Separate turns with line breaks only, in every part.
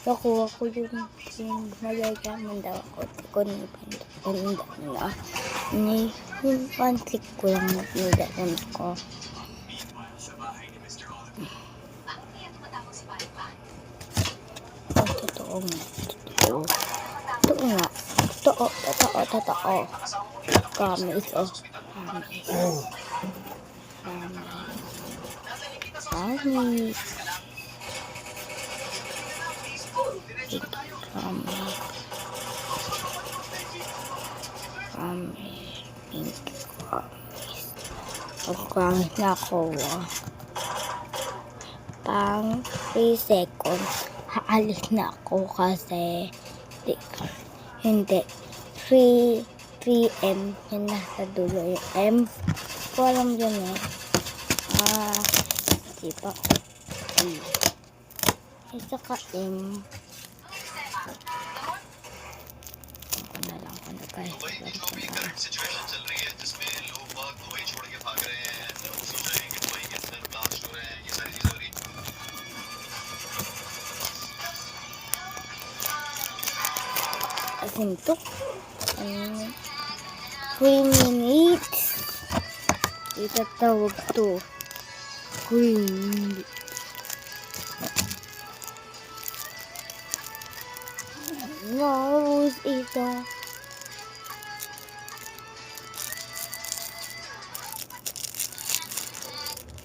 Nakuha ko yung magagamang daw ako. Kung pinda nila. Yung one click ko lang nagdaon ko. Oh, totoo nga. Totoo nga. Totoo. Promise, oh. Promise. Promise na ako. Pang 3 seconds. Haalis na ako kasi hindi 3M yun nasa dulo yung M ko alam yun di ba isa ka M ako na lang guys asin to 3 minutes itatawag to 3 minutes Rose ito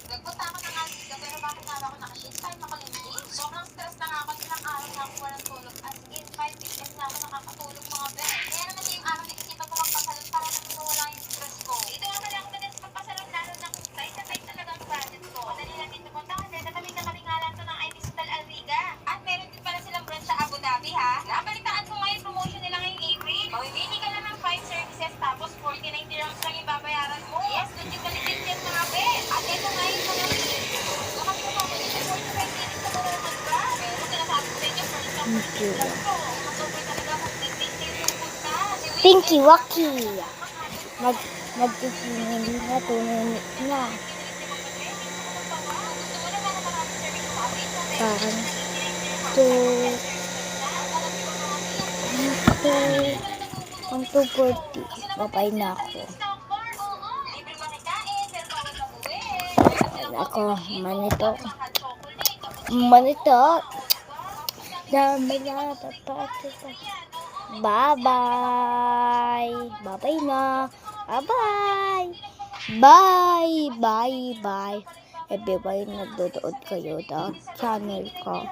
nagpunta ako ng Alvida pero bakit nga ako nakashift kahit makalindi sobrang stress na nga ako ilang araw na ako walang tulog as in 5 weekends na ako nakakatulog mga bet kaya naman yung araw naisipan ko magpasalon para naman mawala yung stress ko dito nga pala ako madalas magpasalon lalo na kung tight na tight talaga ang budget ko madali lang dito punta kasi katabi nga lang to ng IT Hospital Alriga at meron din pala silang branch sa Abu Dhabi ha nabalitaan ko ngayon promotion nila ngayong April mamimili ka lang ng 5 services tapos 49 dirhams lang yung babayaran mo yes digitally digit mga bet at ito nga yung mga
Pinky Waki nagtitingin na 2 minutes na parang 2:40 babay na ako manito dami na bye na bye everybody nagdodood kayo sa channel ko